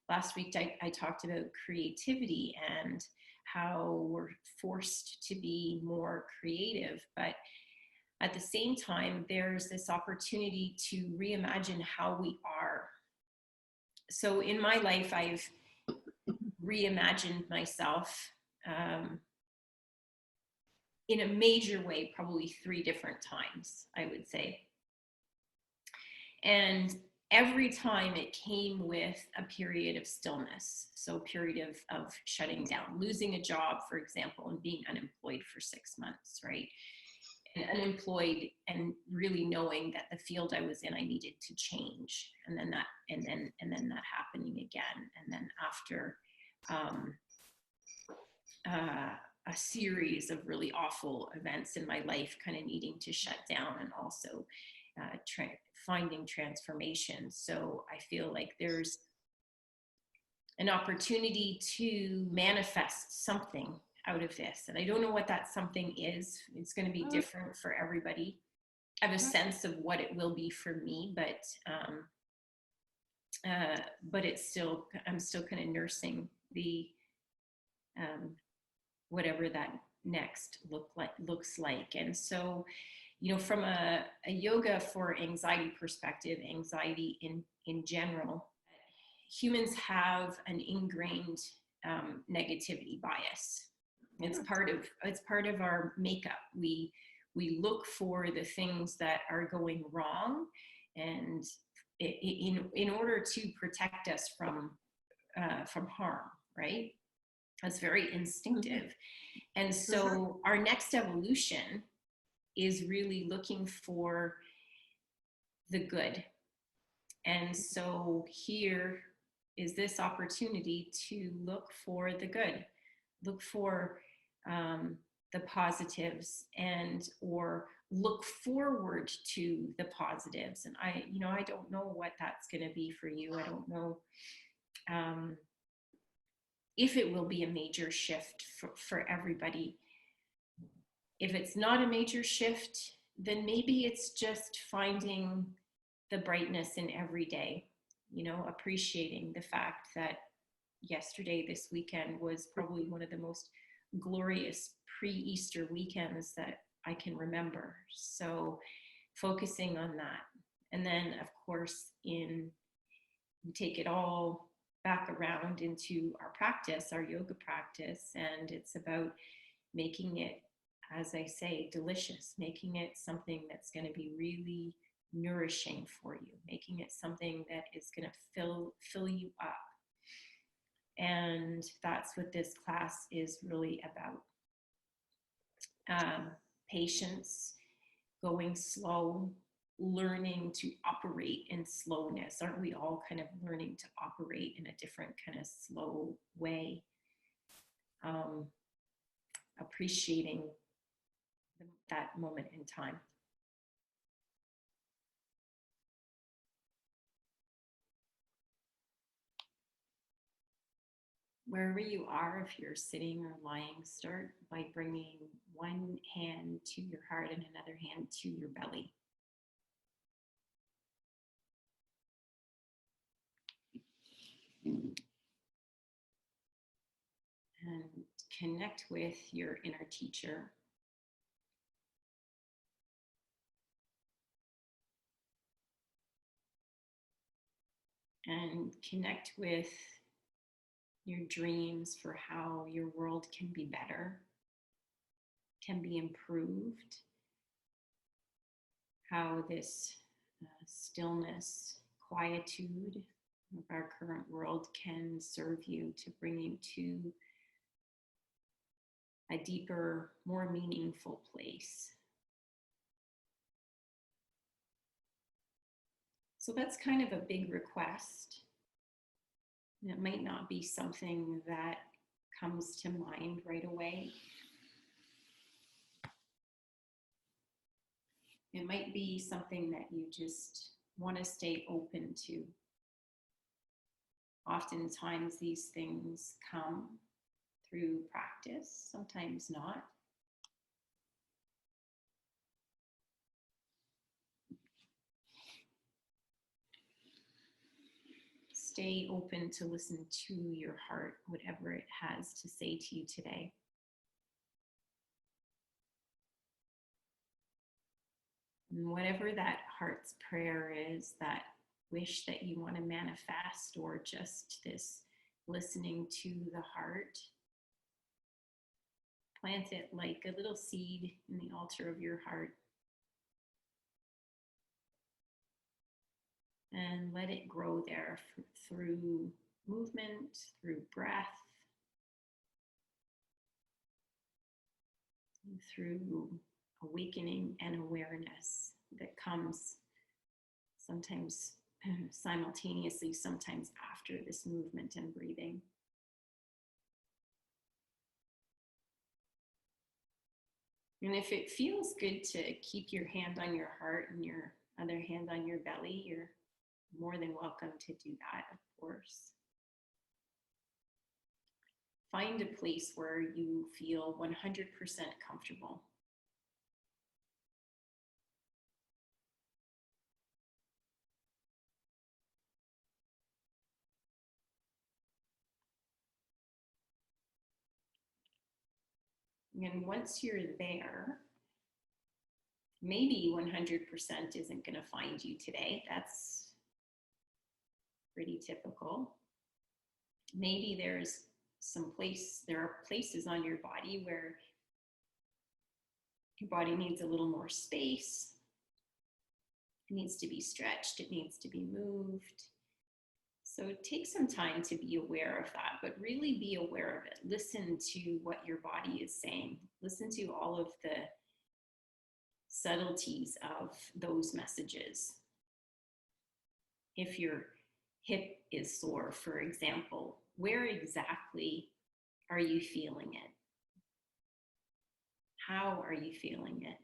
last week I talked about creativity and how we're forced to be more creative, but at the same time, there's this opportunity to reimagine how we are. So in my life, I've reimagined myself in a major way, probably 3 different times, I would say. And every time it came with a period of stillness. So a period of shutting down, losing a job, for example, and being unemployed for 6 months, right? And unemployed, and really knowing that the field I was in, I needed to change. And then that happening again. And then after a series of really awful events in my life, kind of needing to shut down, and also finding transformation. So I feel like there's an opportunity to manifest something out of this. And I don't know what that something is. It's going to be different for everybody. I have a sense of what it will be for me, but it's still, I'm still kind of nursing the whatever that next looks like. And so, you know, from a yoga for anxiety perspective, anxiety in general, humans have an ingrained negativity bias. It's part of our makeup. We look for the things that are going wrong, and in order to protect us from harm, right? That's very instinctive. And so our next evolution is really looking for the good. And so here is this opportunity to look for the good, look for the positives, and or look forward to the positives. And I don't know what that's going to be for you. I don't know if it will be a major shift for everybody. If it's not a major shift, then maybe it's just finding the brightness in every day, you know, appreciating the fact that yesterday, this weekend, was probably one of the most glorious pre-Easter weekends that I can remember. So focusing on that. And then, of course, we take it all back around into our practice, our yoga practice, and it's about making it, as I say, delicious, making it something that's going to be really nourishing for you, making it something that is going to fill you up. And that's what this class is really about. Patience, going slow, learning to operate in slowness. Aren't we all kind of learning to operate in a different kind of slow way? Appreciating that moment in time. Wherever you are, if you're sitting or lying, start by bringing one hand to your heart and another hand to your belly. And connect with your inner teacher. And connect with your dreams for how your world can be better, can be improved, how this stillness, quietude of our current world can serve you to bring you to a deeper, more meaningful place. So that's kind of a big request. And it might not be something that comes to mind right away. It might be something that you just want to stay open to. Oftentimes these things come through practice, sometimes not. stay open to listen to your heart, whatever it has to say to you today. And whatever that heart's prayer is, that wish that you want to manifest, or just this listening to the heart, plant it like a little seed in the altar of your heart. And let it grow there through movement, through breath, through awakening and awareness that comes sometimes simultaneously, sometimes after this movement and breathing. And if it feels good to keep your hand on your heart and your other hand on your belly, you're more than welcome to do that, of course. Find a place where you feel 100% comfortable. And once you're there, maybe 100% isn't going to find you today. That's pretty typical. Maybe there are places on your body where your body needs a little more space. It needs to be stretched. It needs to be moved. So take some time to be aware of that, but really be aware of it. Listen to what your body is saying. Listen to all of the subtleties of those messages. If your hip is sore, for example, where exactly are you feeling it? How are you feeling it?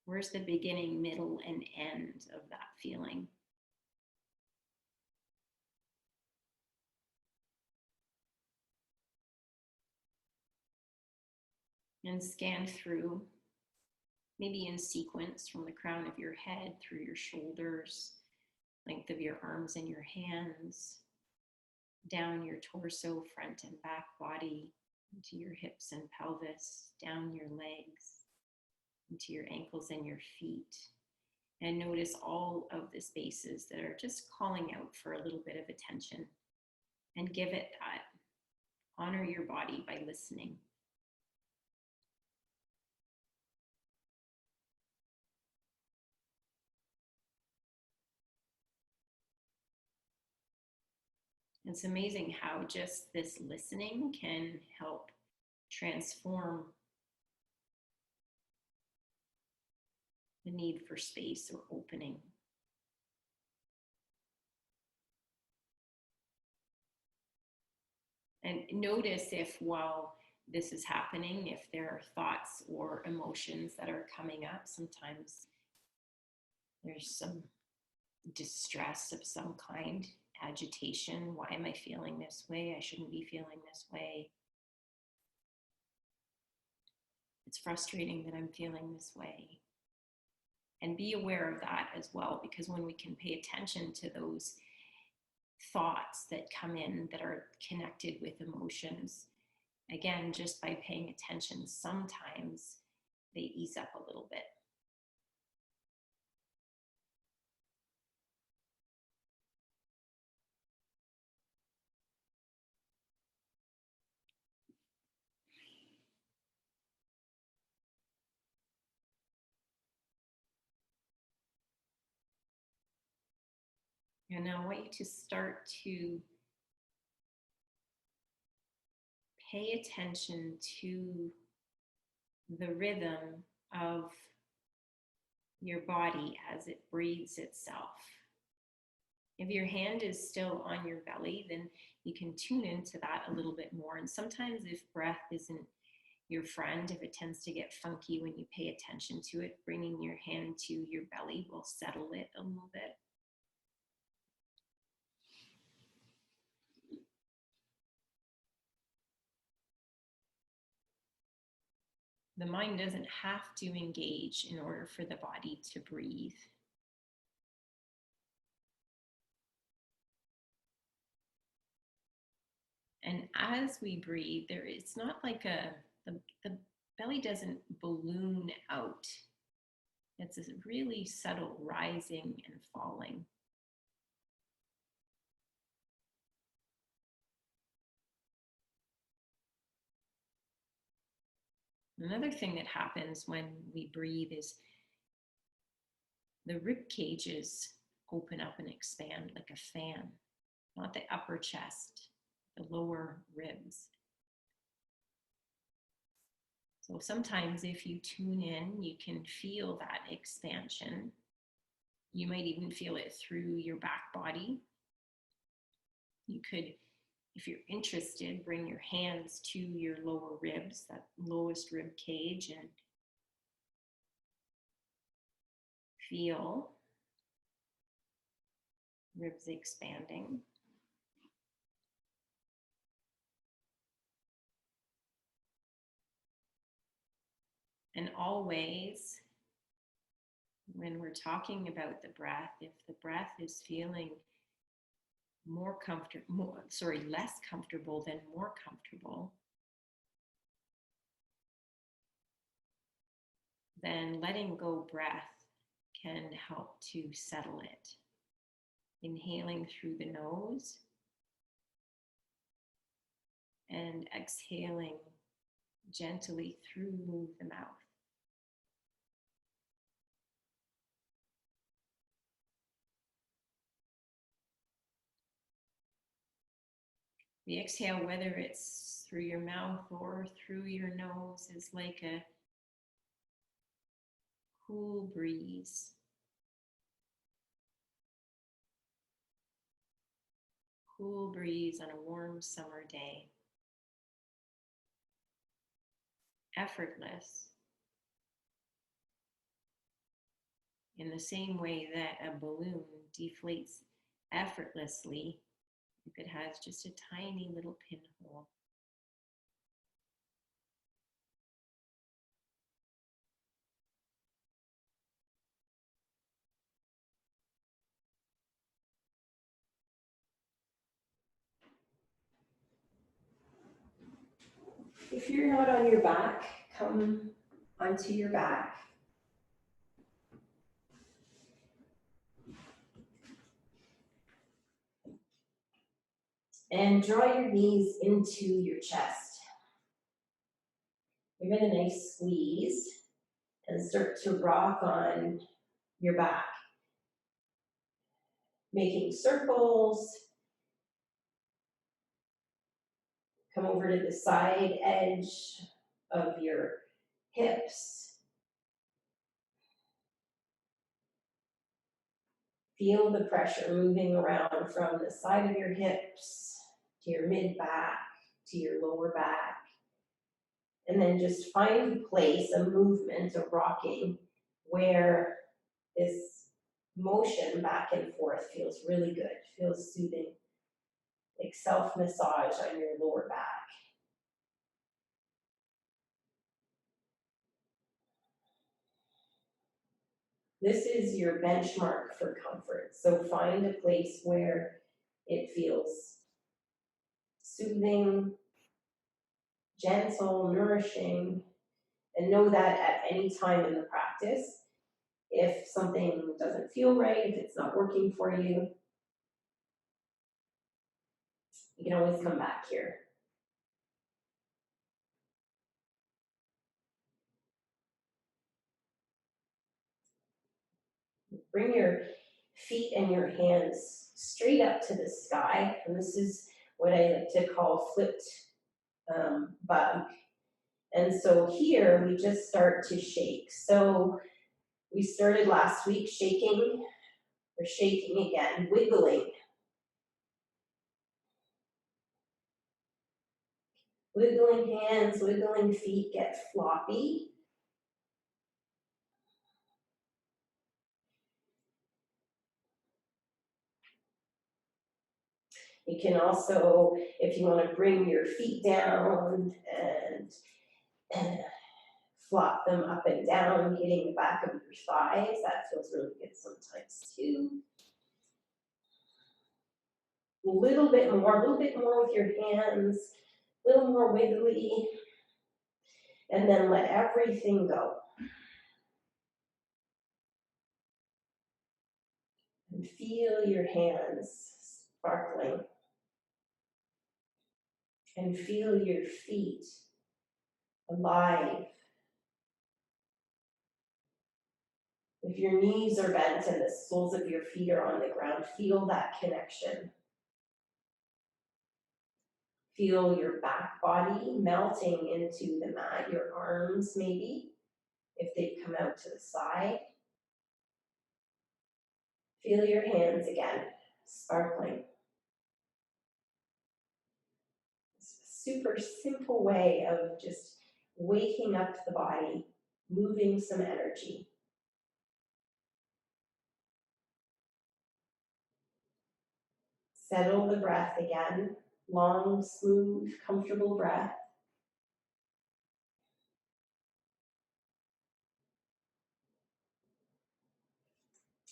Where's the beginning, middle, and end of that feeling? And scan through, maybe in sequence, from the crown of your head through your shoulders, length of your arms and your hands, down your torso, front and back body, into your hips and pelvis, down your legs, into your ankles and your feet. And notice all of the spaces that are just calling out for a little bit of attention, and give it that. Honor your body by listening. It's amazing how just this listening can help transform the need for space or opening. And notice if, while this is happening, if there are thoughts or emotions that are coming up. Sometimes there's some distress of some kind, agitation. Why am I feeling this way? I shouldn't be feeling this way. It's frustrating that I'm feeling this way. And be aware of that as well, because when we can pay attention to those thoughts that come in that are connected with emotions, again, just by paying attention, sometimes they ease up a little bit. And now I want you to start to pay attention to the rhythm of your body as it breathes itself. If your hand is still on your belly, then you can tune into that a little bit more. And sometimes if breath isn't your friend, if it tends to get funky when you pay attention to it, bringing your hand to your belly will settle it a little bit. The mind doesn't have to engage in order for the body to breathe. And as we breathe, it's not like the belly doesn't balloon out. It's a really subtle rising and falling. Another thing that happens when we breathe is the rib cages open up and expand like a fan, not the upper chest, the lower ribs. So sometimes if you tune in, you can feel that expansion. You might even feel it through your back body. You could, if you're interested, bring your hands to your lower ribs, that lowest rib cage, and feel ribs expanding. And always, when we're talking about the breath, if the breath is feeling less comfortable than more comfortable, then letting go breath can help to settle it. Inhaling through the nose and exhaling gently through the mouth. The exhale, whether it's through your mouth or through your nose, is like a cool breeze. Cool breeze on a warm summer day. Effortless. In the same way that a balloon deflates effortlessly if it has just a tiny little pinhole. If you're not on your back, come onto your back. And draw your knees into your chest. Give it a nice squeeze and start to rock on your back, making circles. Come over to the side edge of your hips. Feel the pressure moving around from the side of your hips to your mid-back, to your lower back. And then just find a place, a movement, a rocking, where this motion back and forth feels really good, feels soothing, like self-massage on your lower back. This is your benchmark for comfort. So find a place where it feels soothing, gentle, nourishing, and know that at any time in the practice, if something doesn't feel right, if it's not working for you, you can always come back here. Bring your feet and your hands straight up to the sky, and this is what I like to call flipped bug. And so here we just start to shake. So we started last week shaking, we're shaking again, wiggling. Wiggling hands, wiggling feet, get floppy. You can also, if you want to bring your feet down and flop them up and down, hitting the back of your thighs. That feels really good sometimes too. A little bit more with your hands, a little more wiggly, and then let everything go. And feel your hands sparkling. And feel your feet alive. If your knees are bent and the soles of your feet are on the ground, feel that connection. Feel your back body melting into the mat, your arms maybe, if they've come out to the side. Feel your hands again, sparkling. It's a super simple way of just waking up the body, moving some energy. Settle the breath again, long, smooth, comfortable breath.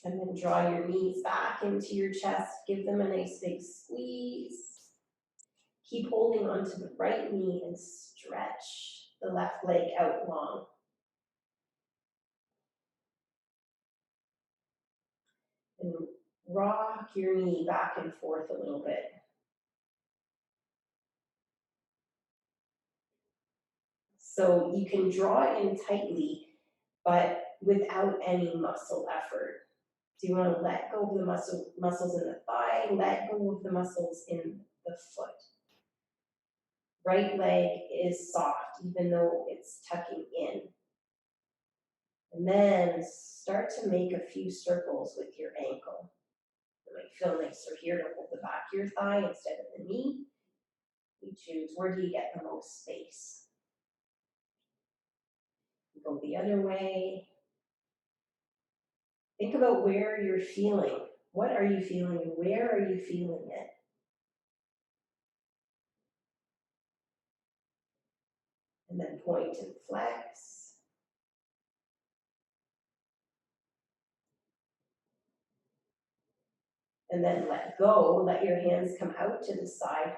And then draw your knees back into your chest. Give them a nice big squeeze. Keep holding onto the right knee and stretch the left leg out long. And rock your knee back and forth a little bit. So you can draw in tightly, but without any muscle effort. So you want to let go of the muscles in the thigh, let go of the muscles in the foot. Right leg is soft, even though it's tucking in. And then start to make a few circles with your ankle. It might feel nicer here to hold the back of your thigh instead of the knee. You choose, where do you get the most space? Go the other way. Think about where you're feeling. What are you feeling and where are you feeling it? And then point and flex. And then let go, let your hands come out to the side.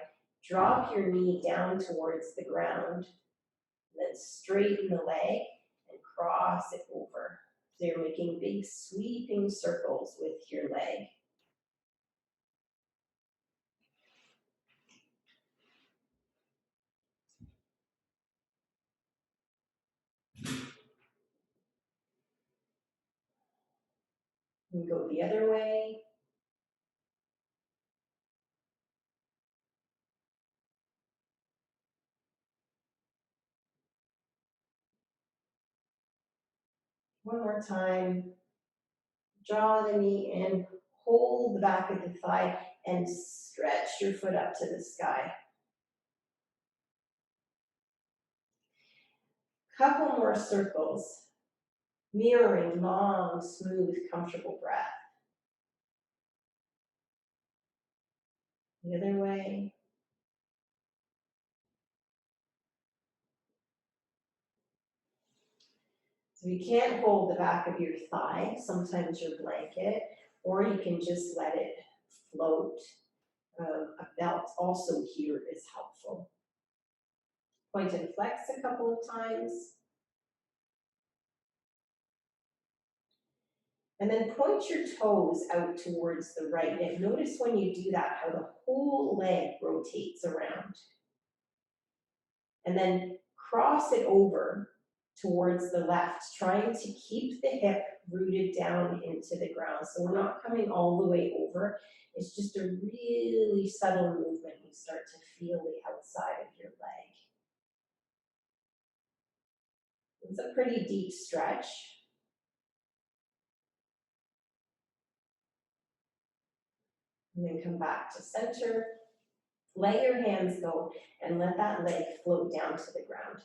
Drop your knee down towards the ground. And then straighten the leg and cross it over. So you're making big sweeping circles with your leg. And go the other way. One more time. Draw the knee in, hold the back of the thigh, and stretch your foot up to the sky. Couple more circles, mirroring long, smooth, comfortable breath. The other way. So you can't hold the back of your thigh, sometimes your blanket, or you can just let it float. A belt also here is helpful. Point and flex a couple of times. And then point your toes out towards the right. And notice when you do that, how the whole leg rotates around. And then cross it over towards the left, trying to keep the hip rooted down into the ground. So we're not coming all the way over. It's just a really subtle movement. You start to feel the outside of your leg. It's a pretty deep stretch. And then come back to center. Let your hands go and let that leg float down to the ground.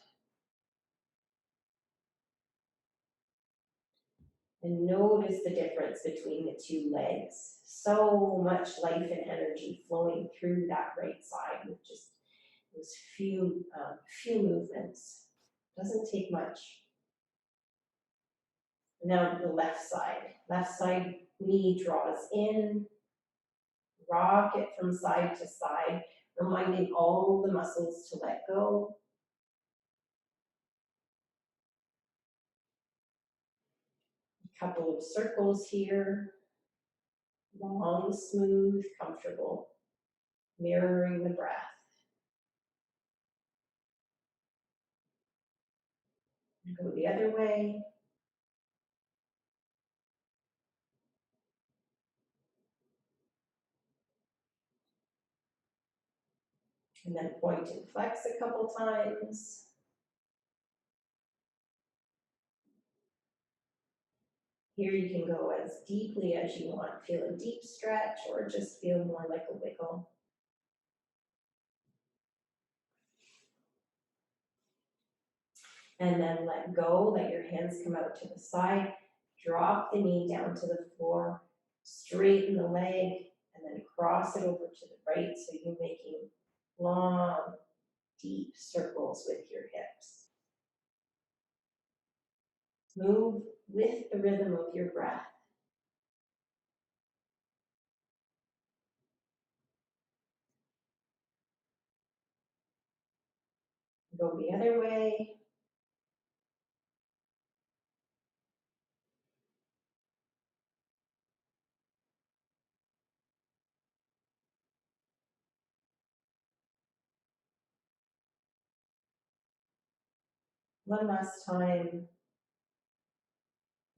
And notice the difference between the two legs. So much life and energy flowing through that right side with just those few movements. Doesn't take much. Now the left side. Left side knee draws in. Rock it from side to side, reminding all the muscles to let go. A couple of circles here, long, smooth, comfortable, mirroring the breath. Go the other way. And then point and flex a couple times. Here you can go as deeply as you want. Feel a deep stretch or just feel more like a wiggle. And then let go, let your hands come out to the side. Drop the knee down to the floor. Straighten the leg and then cross it over to the right so you're making long, deep circles with your hips. Move with the rhythm of your breath. Go the other way. One last time.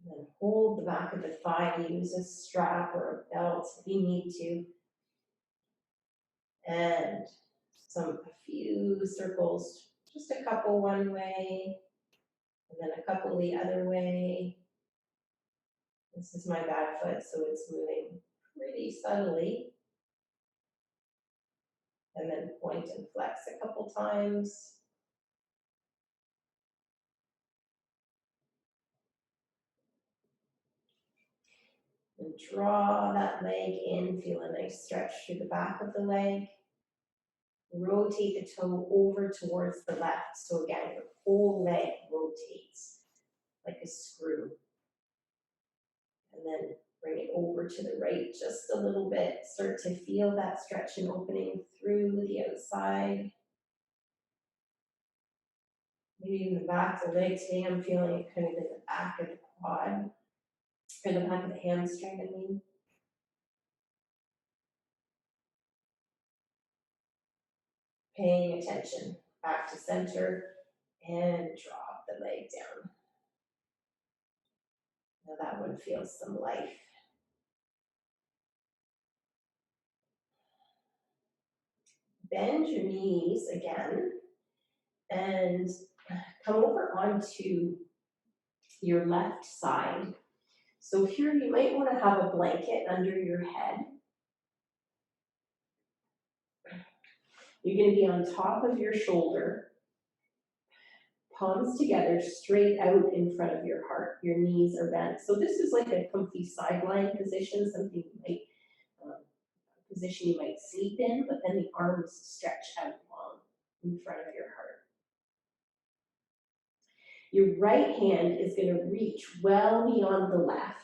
And then hold the back of the thigh. Use a strap or a belt if you need to. And a few circles, just a couple one way, and then a couple the other way. This is my bad foot, so it's moving pretty subtly. And then point and flex a couple times. And draw that leg in, feel a nice stretch through the back of the leg. Rotate the toe over towards the left. So again, your whole leg rotates like a screw. And then bring it over to the right just a little bit. Start to feel that stretch and opening through the outside. Maybe in the back of the leg today, I'm feeling it kind of in the back of the quad, or the back of the hamstring, I mean. Paying attention, back to center, and drop the leg down. Now that one feels some life. Bend your knees again, and come over onto your left side. So here you might want to have a blanket under your head. You're going to be on top of your shoulder, palms together, straight out in front of your heart. Your knees are bent. So this is like a comfy sideline position, something you might, position you might sleep in, but then the arms stretch out long in front of your heart. Your right hand is going to reach well beyond the left.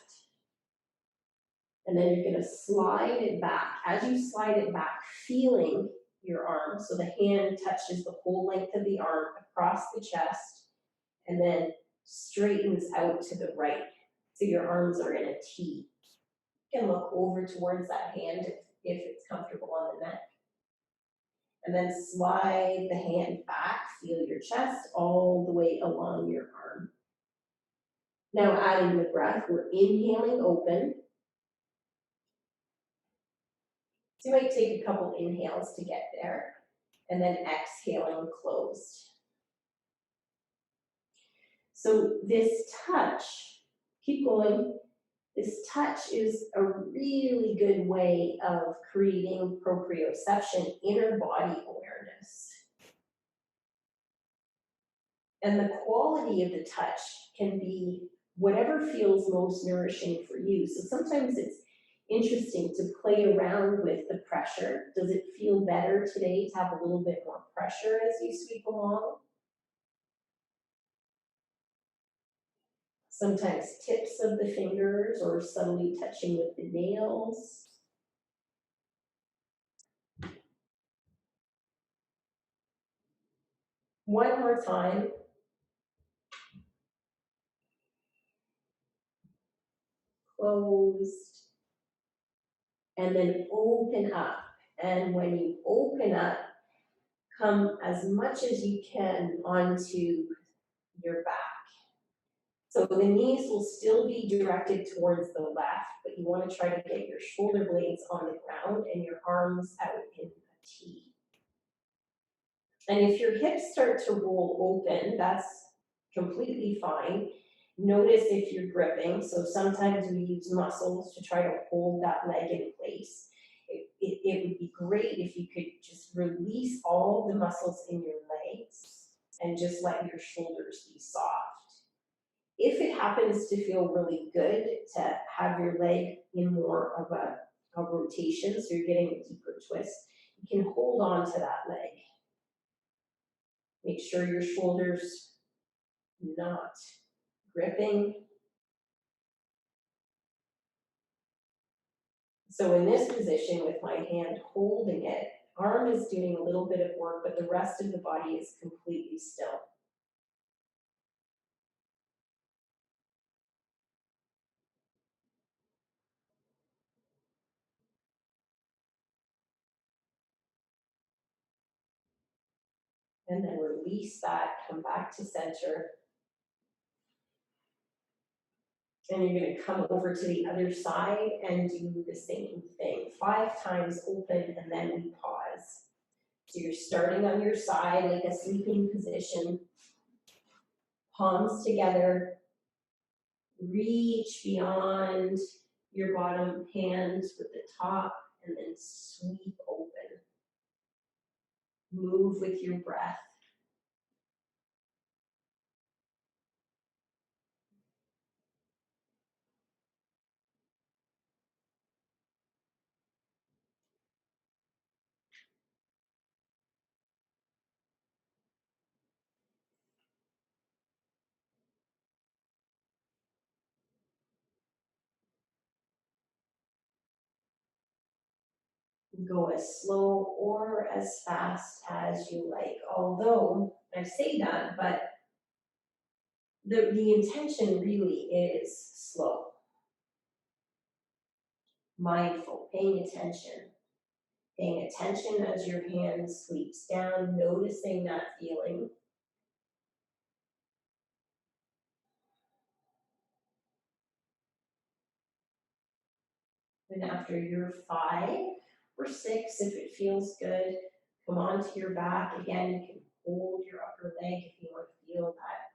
And then you're going to slide it back. As you slide it back, feeling your arm, so the hand touches the whole length of the arm across the chest, and then straightens out to the right. So your arms are in a T. You can look over towards that hand if it's comfortable on the neck. And then slide the hand back, feel your chest all the way along your arm. Now adding the breath, we're inhaling open. So you might take a couple inhales to get there, and then exhaling closed. So this touch, keep going. This touch is a really good way of creating proprioception, inner body awareness. And the quality of the touch can be whatever feels most nourishing for you. So sometimes it's interesting to play around with the pressure. Does it feel better today to have a little bit more pressure as you sweep along? Sometimes tips of the fingers or subtly touching with the nails. One more time. Closed. And then open up. And when you open up, come as much as you can onto your back. So the knees will still be directed towards the left, but you want to try to get your shoulder blades on the ground and your arms out in a T. And if your hips start to roll open, that's completely fine. Notice if you're gripping. So sometimes we use muscles to try to hold that leg in place. It would be great if you could just release all the muscles in your legs and just let your shoulders be soft. If it happens to feel really good to have your leg in more of a rotation, so you're getting a deeper twist, you can hold on to that leg. Make sure your shoulders not gripping. So in this position with my hand holding it, arm is doing a little bit of work, but the rest of the body is completely still. And then release that, come back to center. And you're going to come over to the other side and do the same thing. 5 times open, and then we pause. So you're starting on your side like a sleeping position. Palms together. Reach beyond your bottom hands with the top, and then sweep open. Move with your breath. Go as slow or as fast as you like. Although I say that, but the intention really is slow. Mindful, paying attention. Paying attention as your hand sweeps down, noticing that feeling. And after your 5 or 6, if it feels good, come onto your back. Again, you can hold your upper leg if you want to feel that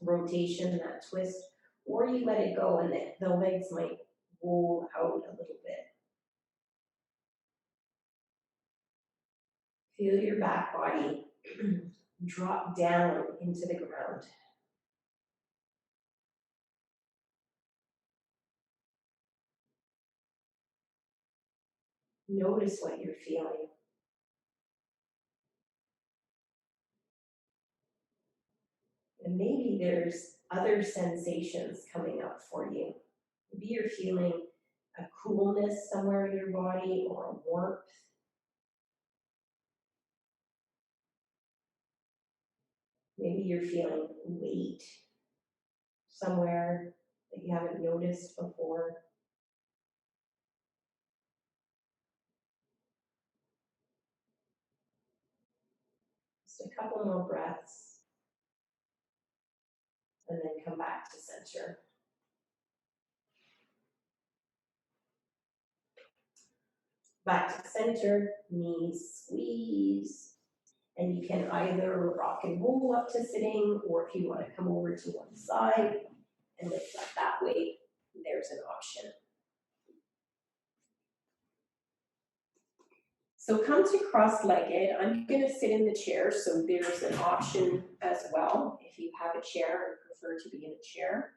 rotation, that twist, or you let it go and the legs might roll out a little bit. Feel your back body drop down into the ground. Notice what you're feeling. And maybe there's other sensations coming up for you. Maybe you're feeling a coolness somewhere in your body or a warmth. Maybe you're feeling weight somewhere that you haven't noticed before. Just a couple more breaths, and then come back to center. Back to center, knees squeeze. And you can either rock and roll up to sitting, or if you want to come over to one side and lift up that way, there's an option. So come to cross-legged. I'm going to sit in the chair, so there's an option as well if you have a chair and prefer to be in a chair.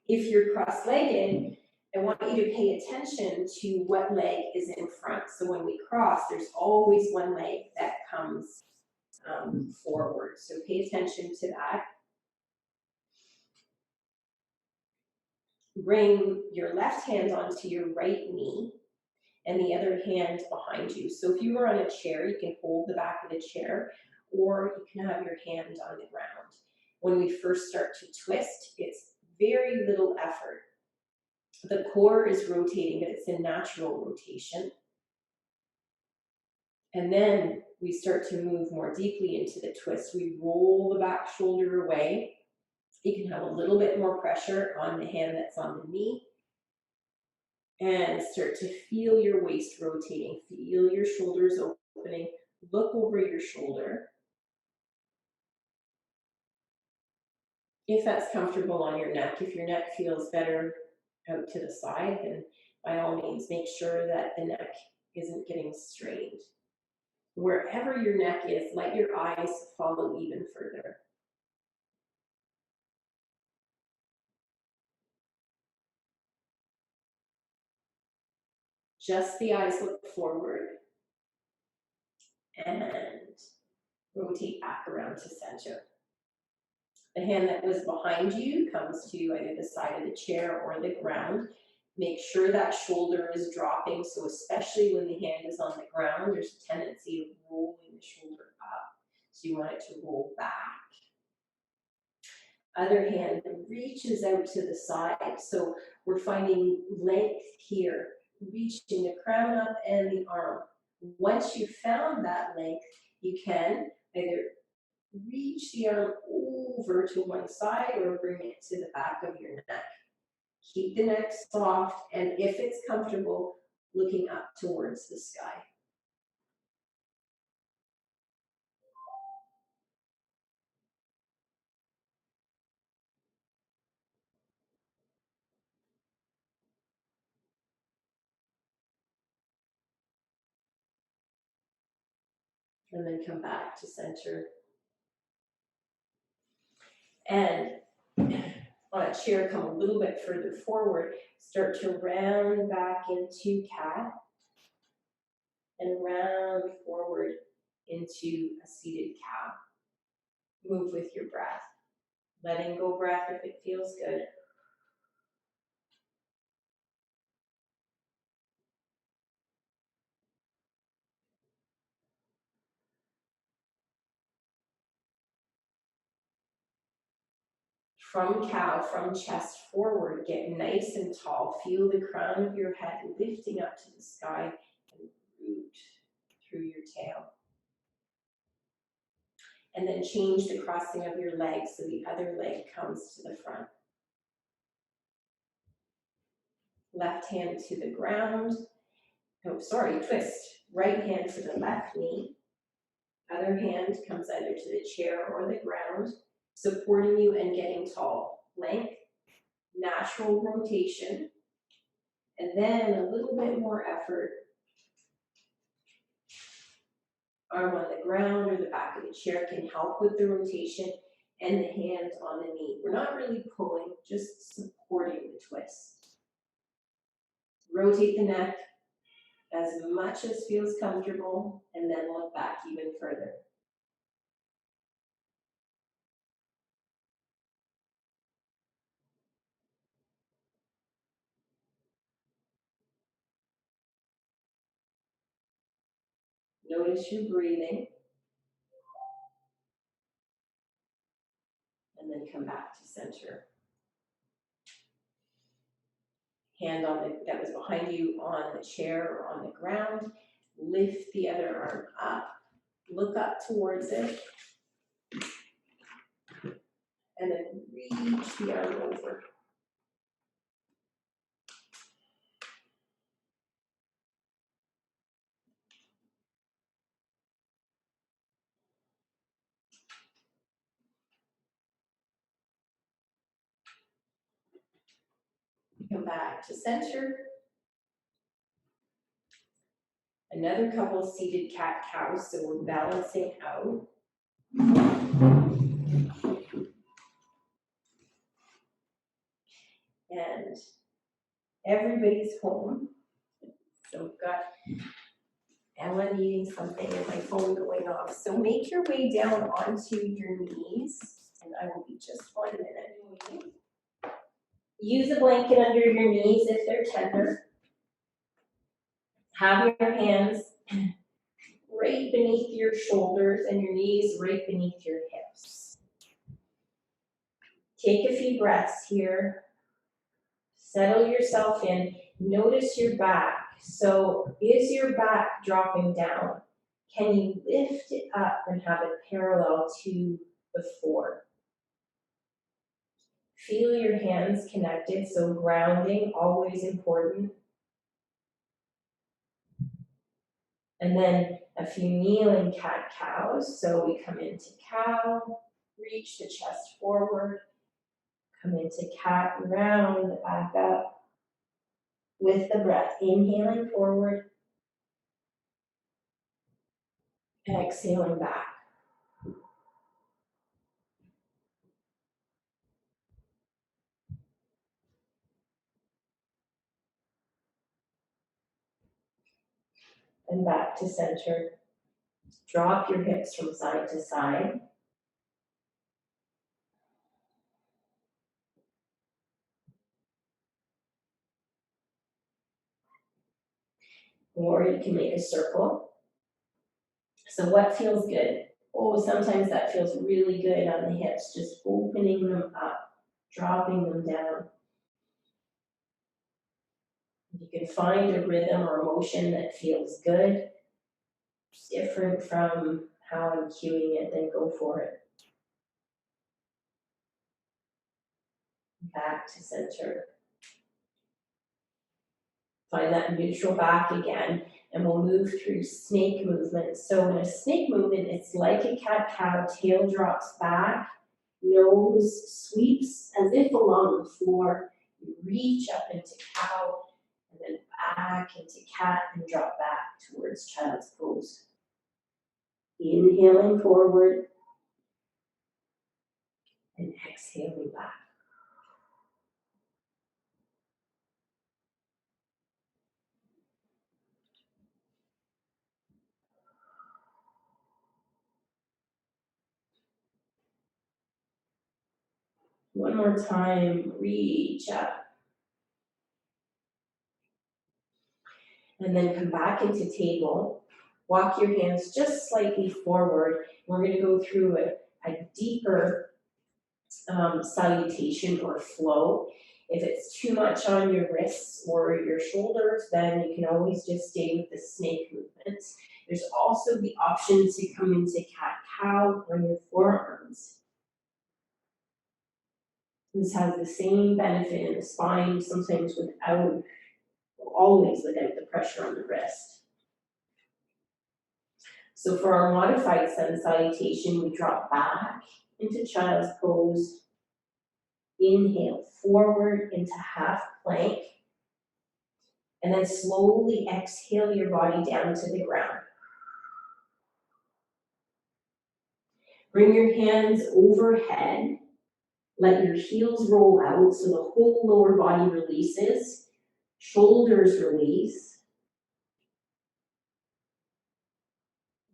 If you're cross-legged, I want you to pay attention to what leg is in front. So when we cross, there's always one leg that comes forward. So pay attention to that. Bring your left hand onto your right knee and the other hand behind you. So if you were on a chair, you can hold the back of the chair, or you can have your hand on the ground. When we first start to twist, it's very little effort. The core is rotating, but it's a natural rotation. And then we start to move more deeply into the twist. We roll the back shoulder away. You can have a little bit more pressure on the hand that's on the knee. And start to feel your waist rotating. Feel your shoulders opening. Look over your shoulder. If that's comfortable on your neck, if your neck feels better out to the side, then by all means make sure that the neck isn't getting strained. Wherever your neck is, let your eyes follow even further. Just the eyes look forward and rotate back around to center. The hand that was behind you comes to either the side of the chair or the ground. Make sure that shoulder is dropping. So especially when the hand is on the ground, there's a tendency of rolling the shoulder up. So you want it to roll back. Other hand reaches out to the side. So we're finding length here, reaching the crown up and the arm. Once you've found that length, you can either reach the arm over to one side or bring it to the back of your neck. Keep the neck soft, and if it's comfortable, looking up towards the sky. And then come back to center. And on a chair, come a little bit further forward. Start to round back into cat and round forward into a seated cow. Move with your breath. Letting go breath if it feels good. From cow, from chest forward, get nice and tall. Feel the crown of your head lifting up to the sky and root through your tail. And then change the crossing of your legs so the other leg comes to the front. Left hand to the ground. Oh, sorry, twist. Right hand to the left knee. Other hand comes either to the chair or the ground, supporting you and getting tall. Length, natural rotation, and then a little bit more effort. Arm on the ground or the back of the chair can help with the rotation, and the hand on the knee. We're not really pulling, just supporting the twist. Rotate the neck as much as feels comfortable, and then look back even further. Notice your breathing, and then come back to center. Hand on that was behind you on the chair or on the ground. Lift the other arm up. Look up towards it. And then reach the arm over. Come back to center. Another couple seated cat-cows, so we're balancing out. And everybody's home. So we've got Ella needing something and my phone going off. So make your way down onto your knees, and I will be just 1 minute. Use a blanket under your knees if they're tender. Have your hands right beneath your shoulders and your knees right beneath your hips. Take a few breaths here. Settle yourself in. Notice your back. So is your back dropping down? Can you lift it up and have it parallel to the floor? Feel your hands connected, so grounding, always important. And then a few kneeling cat-cows. So we come into cow, reach the chest forward, come into cat, round, back up. With the breath, inhaling forward, exhaling back. And back to center. Drop your hips from side to side. Or you can make a circle. So what feels good? Oh, sometimes that feels really good on the hips, just opening them up, dropping them down. If you can find a rhythm or motion that feels good, different from how I'm cueing it, then go for it. Back to center. Find that neutral back again, and we'll move through snake movement. So in a snake movement, it's like a cat-cow, tail drops back, nose sweeps as if along the floor. You reach up into cow, and then back into cat, and drop back towards child's pose. Inhaling forward, and exhaling back. One more time, reach up. And then come back into table. Walk your hands just slightly forward. We're going to go through a deeper salutation or flow. If it's too much on your wrists or your shoulders, then you can always just stay with the snake movements. There's also the option to come into cat-cow on your forearms. This has the same benefit in the spine, sometimes without, always without the pressure on the wrist. So for our modified sun salutation, we drop back into child's pose. Inhale forward into half plank. And then slowly exhale your body down to the ground. Bring your hands overhead. Let your heels roll out so the whole lower body releases. Shoulders release.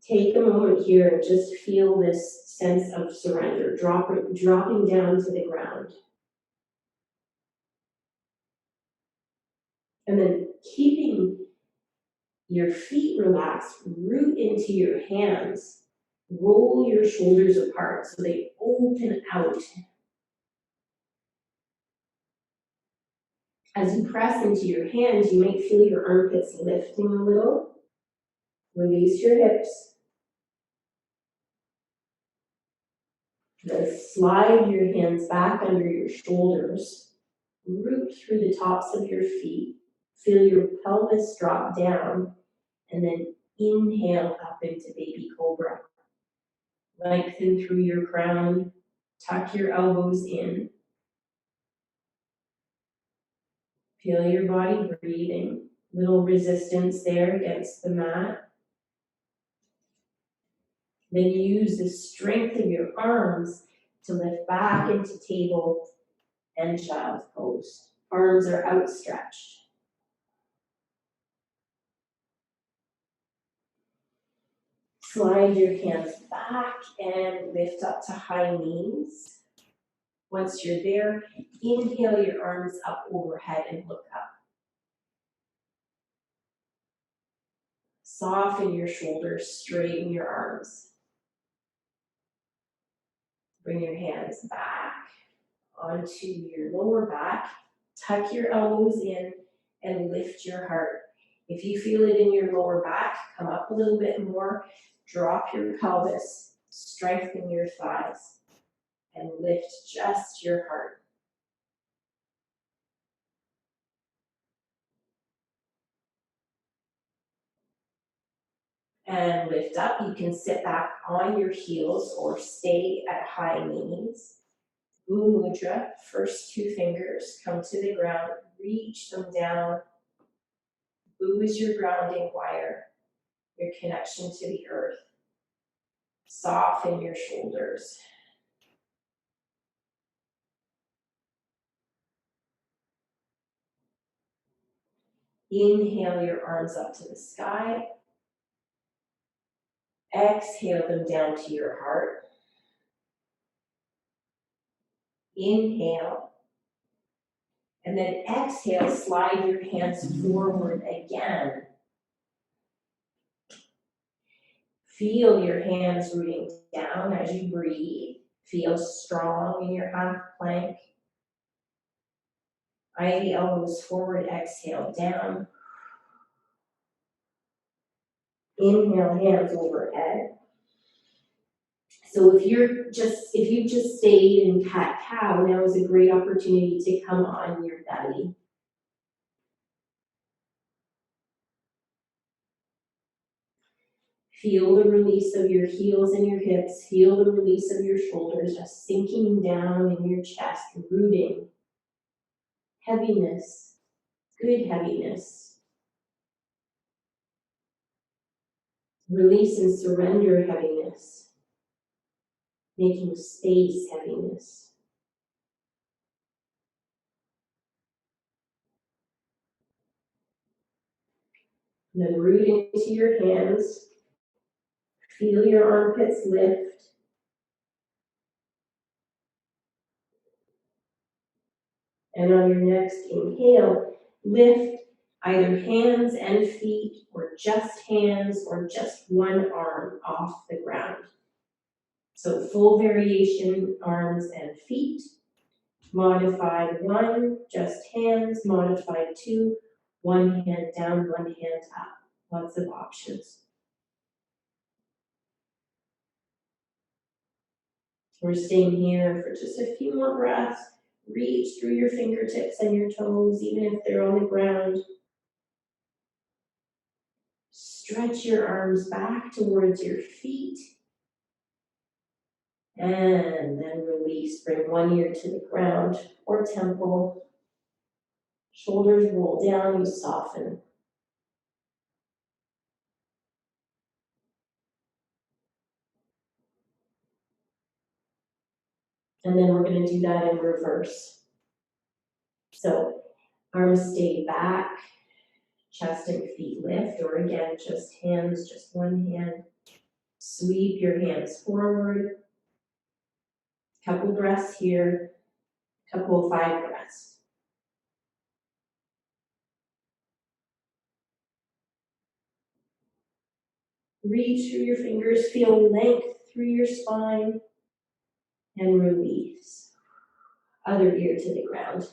Take a moment here and just feel this sense of surrender, dropping down to the ground. And then keeping your feet relaxed, root into your hands, roll your shoulders apart so they open out. As you press into your hands, you might feel your armpits lifting a little. Release your hips. Then slide your hands back under your shoulders. Root through the tops of your feet. Feel your pelvis drop down. And then inhale up into baby cobra. Lengthen through your crown. Tuck your elbows in. Feel your body breathing. Little resistance there against the mat. Then use the strength of your arms to lift back into table and child's pose. Arms are outstretched. Slide your hands back and lift up to high knees. Once you're there, inhale your arms up overhead and look up. Soften your shoulders, straighten your arms. Bring your hands back onto your lower back. Tuck your elbows in and lift your heart. If you feel it in your lower back, come up a little bit more. Drop your pelvis, strengthen your thighs, and lift just your heart. And lift up. You can sit back on your heels or stay at high knees. Bhu Mudra, first two fingers come to the ground, reach them down. Bhu is your grounding wire, your connection to the earth. Soften your shoulders. Inhale your arms up to the sky. Exhale them down to your heart. Inhale. And then exhale, slide your hands forward again. Feel your hands rooting down as you breathe. Feel strong in your half plank. Ivy elbows forward, exhale down. Inhale, hands overhead. So if you've just stayed in cat-cow, now is a great opportunity to come on your belly. Feel the release of your heels and your hips. Feel the release of your shoulders, just sinking down in your chest, rooting. Heaviness, good heaviness. Release and surrender heaviness. Making space heaviness. And then root into your hands. Feel your armpits lift. And on your next inhale, lift either hands and feet, or just hands, or just one arm off the ground. So full variation, arms and feet. Modified 1, just hands. Modified 2, one hand down, one hand up. Lots of options. We're staying here for just a few more breaths. Reach through your fingertips and your toes, even if they're on the ground. Stretch your arms back towards your feet. And then release. Bring one ear to the ground or temple. Shoulders roll down, you soften. And then we're going to do that in reverse. So arms stay back, chest and feet lift, or again, just hands, just one hand. Sweep your hands forward. Couple breaths here, couple of 5 breaths. Reach through your fingers, feel length through your spine, and release. Other ear to the ground.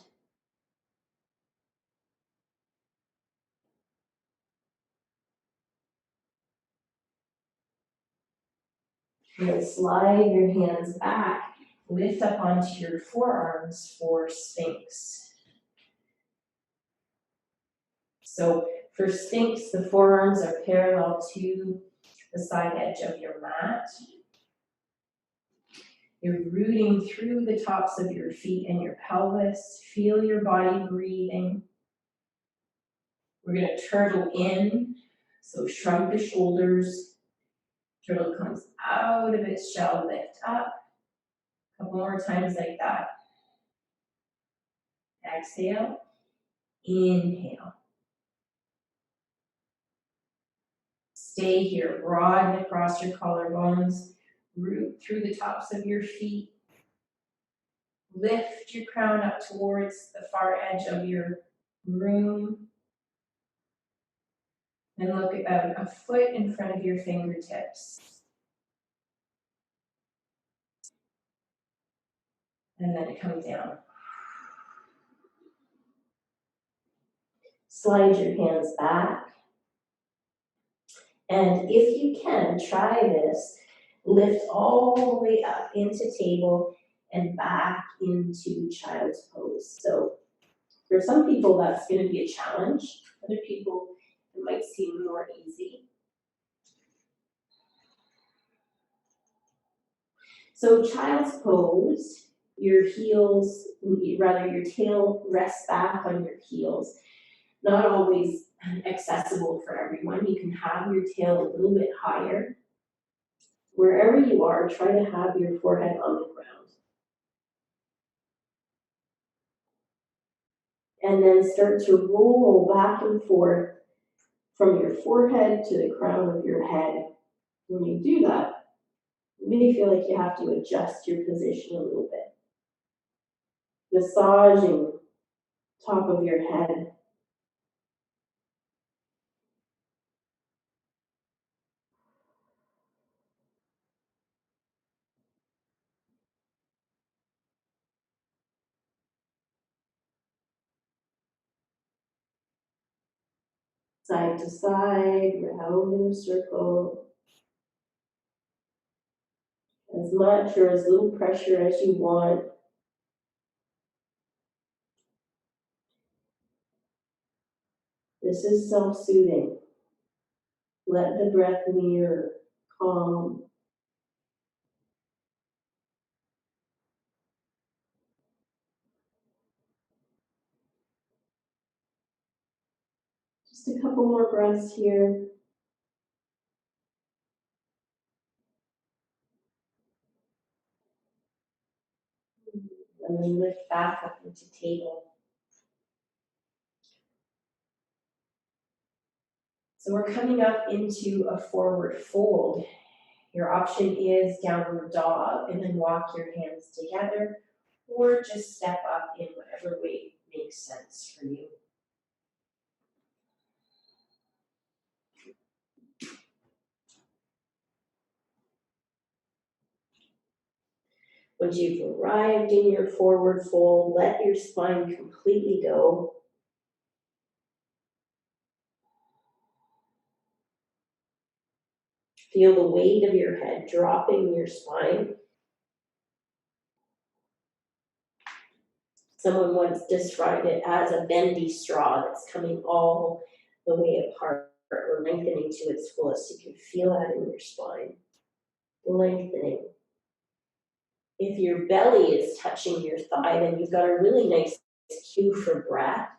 And slide your hands back. Lift up onto your forearms for Sphinx. So for Sphinx, the forearms are parallel to the side edge of your mat. You're rooting through the tops of your feet and your pelvis. Feel your body breathing. We're going to turtle in. So shrug the shoulders. Turtle comes out of its shell, lift up. A couple more times like that. Exhale. Inhale. Stay here, broaden across your collarbones. Root through the tops of your feet. Lift your crown up towards the far edge of your room and look about a foot in front of your fingertips. And then come down. Slide your hands back. And if you can, try this. Lift all the way up into table and back into child's pose. So for some people, that's going to be a challenge. Other people, it might seem more easy. So child's pose, your heels, rather your tail rests back on your heels. Not always accessible for everyone. You can have your tail a little bit higher. Wherever you are, try to have your forehead on the ground. And then start to roll back and forth from your forehead to the crown of your head. When you do that, you may feel like you have to adjust your position a little bit. Massaging top of your head. Side to side, round in a circle. As much or as little pressure as you want. This is self-soothing. Let the breath mirror, calm. Just a couple more breaths here. And then lift back up into table. So we're coming up into a forward fold. Your option is downward dog and then walk your hands together, or just step up in whatever way makes sense for you. Once you've arrived in your forward fold, let your spine completely go. Feel the weight of your head dropping your spine. Someone once described it as a bendy straw that's coming all the way apart or lengthening to its fullest. You can feel that in your spine, lengthening. If your belly is touching your thigh, then you've got a really nice cue for breath.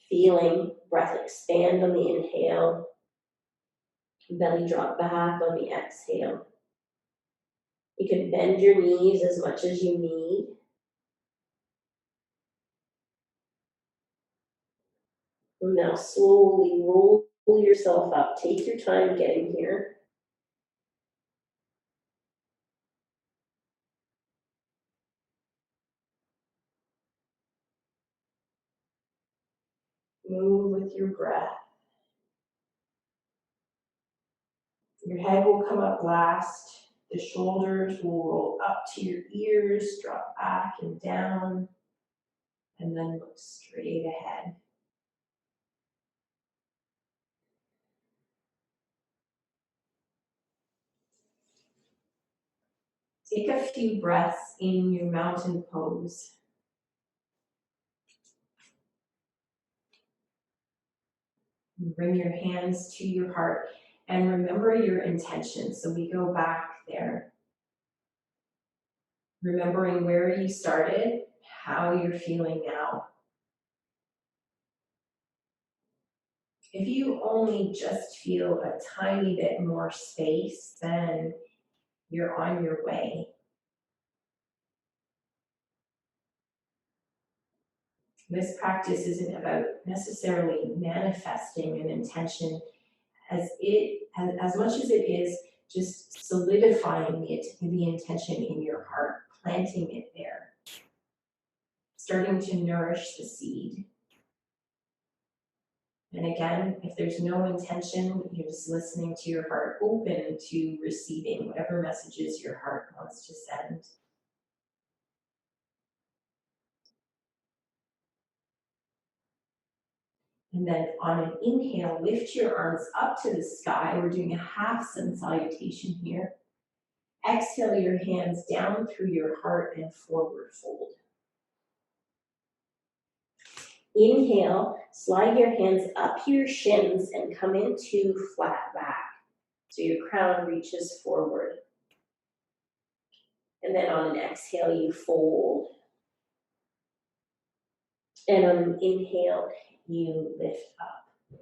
Feeling breath expand on the inhale, belly drop back on the exhale. You can bend your knees as much as you need. And now slowly roll yourself up. Take your time getting here. Move with your breath. Your head will come up last. The shoulders will roll up to your ears, drop back and down, and then look straight ahead. Take a few breaths in your mountain pose. Bring your hands to your heart and remember your intention. So we go back there. Remembering where you started, how you're feeling now. If you only just feel a tiny bit more space, then you're on your way. This practice isn't about necessarily manifesting an intention as much as it is just solidifying the intention in your heart, planting it there, starting to nourish the seed. And again, if there's no intention, you're just listening to your heart, open to receiving whatever messages your heart wants to send. And then on an inhale, lift your arms up to the sky. We're doing a half sun salutation here. Exhale your hands down through your heart and forward fold. Inhale, slide your hands up your shins and come into flat back. So your crown reaches forward. And then on an exhale, you fold. And on an inhale, you lift up.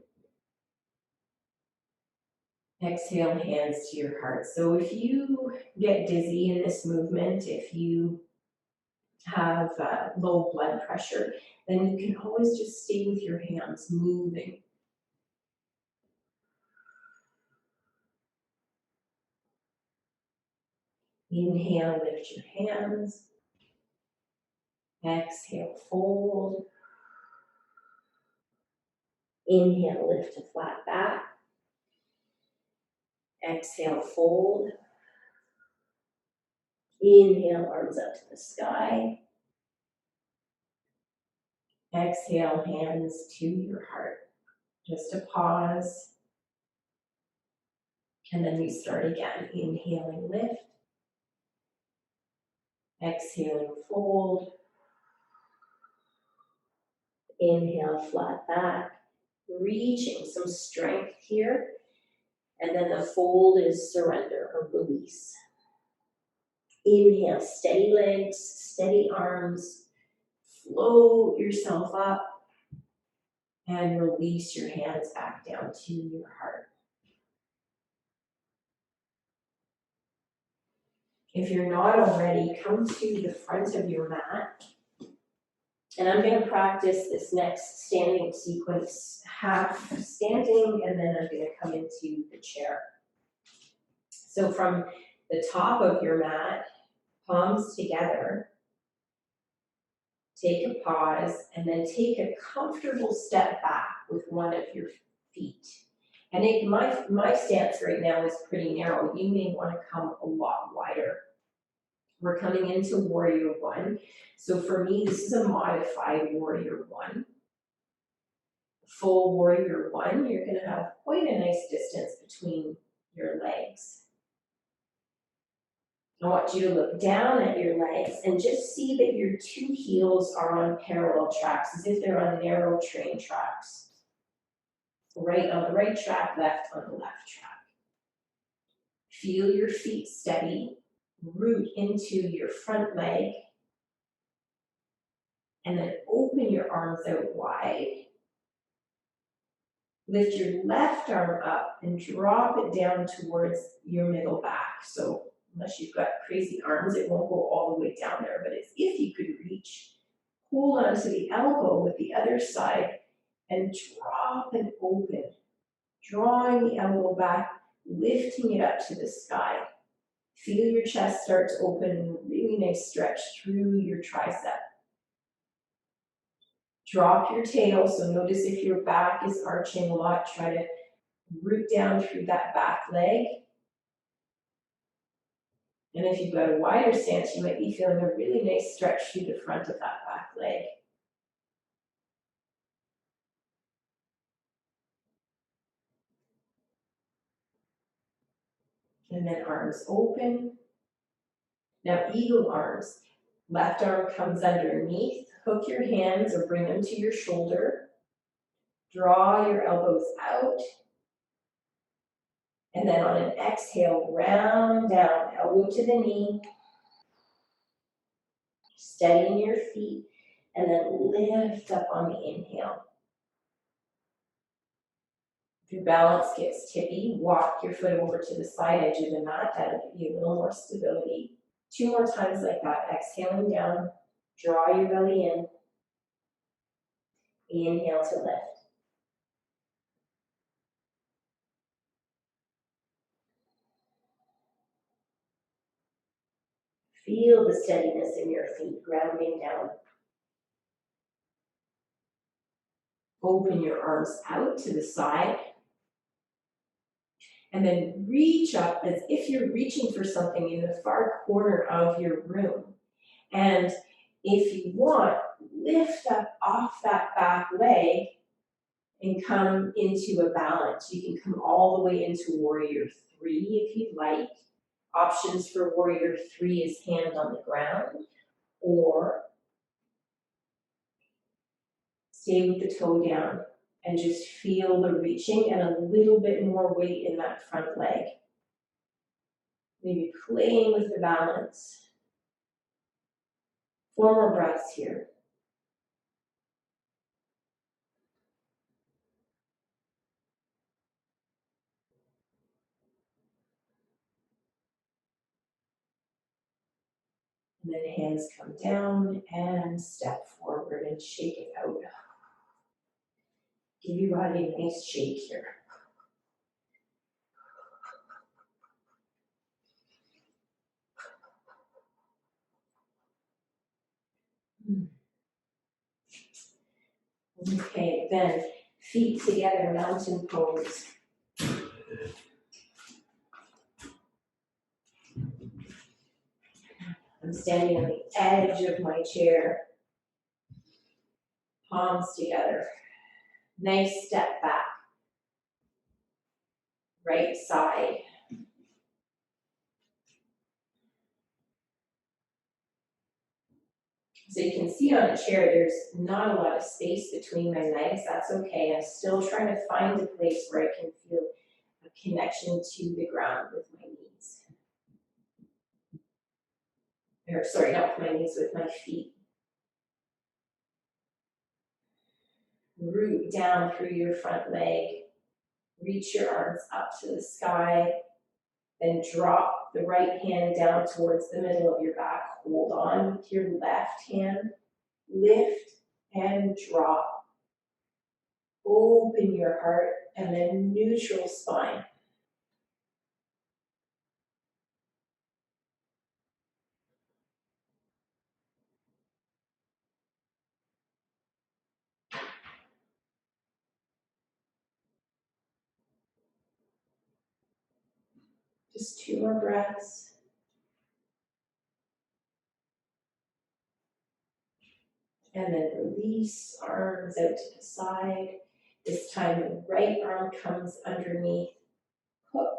Exhale, hands to your heart. So if you get dizzy in this movement, if you have low blood pressure, then you can always just stay with your hands moving. Inhale, lift your hands. Exhale, fold. Inhale, lift to flat back. Exhale, fold. Inhale, arms up to the sky. Exhale, hands to your heart. Just a pause. And then we start again. Inhaling, lift. Exhaling, fold. Inhale, flat back. Reaching some strength here. And then the fold is surrender or release. Inhale, steady legs, steady arms. Float yourself up. And release your hands back down to your heart. If you're not already, come to the front of your mat. And I'm going to practice this next standing sequence, half standing, and then I'm going to come into the chair. So from the top of your mat, palms together, take a pause, and then take a comfortable step back with one of your feet. And my stance right now is pretty narrow. You may want to come a lot wider. We're coming into warrior one. So for me, this is a modified warrior one. Full warrior one, you're going to have quite a nice distance between your legs. I want you to look down at your legs and just see that your two heels are on parallel tracks, as if they're on narrow train tracks. Right on the right track, left on the left track. Feel your feet steady, root into your front leg, and then open your arms out wide. Lift your left arm up and drop it down towards your middle back. So unless you've got crazy arms, it won't go all the way down there, but it's if you could reach. Hold onto the elbow with the other side and drop and open. Drawing the elbow back, lifting it up to the sky. Feel your chest start to open, really nice stretch through your tricep. Drop your tail, so notice if your back is arching a lot, try to root down through that back leg. And if you've got a wider stance, you might be feeling a really nice stretch through the front of that back leg. And then arms open. Now eagle arms. Left arm comes underneath. Hook your hands or bring them to your shoulder. Draw your elbows out. And then on an exhale, round down, elbow to the knee. Steadying your feet. And then lift up on the inhale. If your balance gets tippy, walk your foot over to the side edge of the mat. That'll give you a little more stability. 2 more times like that. Exhaling down. Draw your belly in. Inhale to lift. Feel the steadiness in your feet, grounding down. Open your arms out to the side. And then reach up as if you're reaching for something in the far corner of your room. And if you want, lift up off that back leg and come into a balance. You can come all the way into Warrior 3 if you'd like. Options for Warrior 3 is hand on the ground, or stay with the toe down and just feel the reaching and a little bit more weight in that front leg. Maybe playing with the balance. 4 more breaths here. And then hands come down and step forward and shake it out. Give your body a nice shake here. Okay, then feet together, mountain pose. I'm standing on the edge of my chair. Palms together. Nice step back. Right side. So you can see on a chair, there's not a lot of space between my legs. That's okay. I'm still trying to find a place where I can feel a connection to the ground with my knees. Or sorry, not with my knees, with my feet. Root down through your front leg. Reach your arms up to the sky. Then drop the right hand down towards the middle of your back. Hold on with your left hand. Lift and drop. Open your heart and then neutral spine. Just 2 more breaths. And then release, arms out to the side. This time the right arm comes underneath. Hook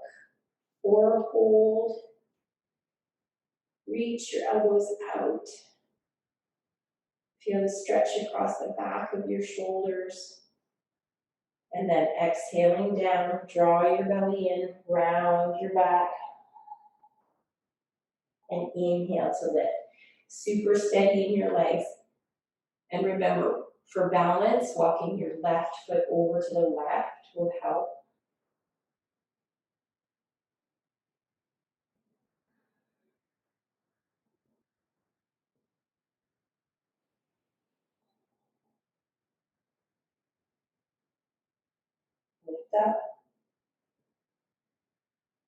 or hold. Reach your elbows out. Feel the stretch across the back of your shoulders. And then exhaling down, draw your belly in, round your back. And inhale to lift. Super steady in your legs. And remember, for balance, walking your left foot over to the left will help. Lift up.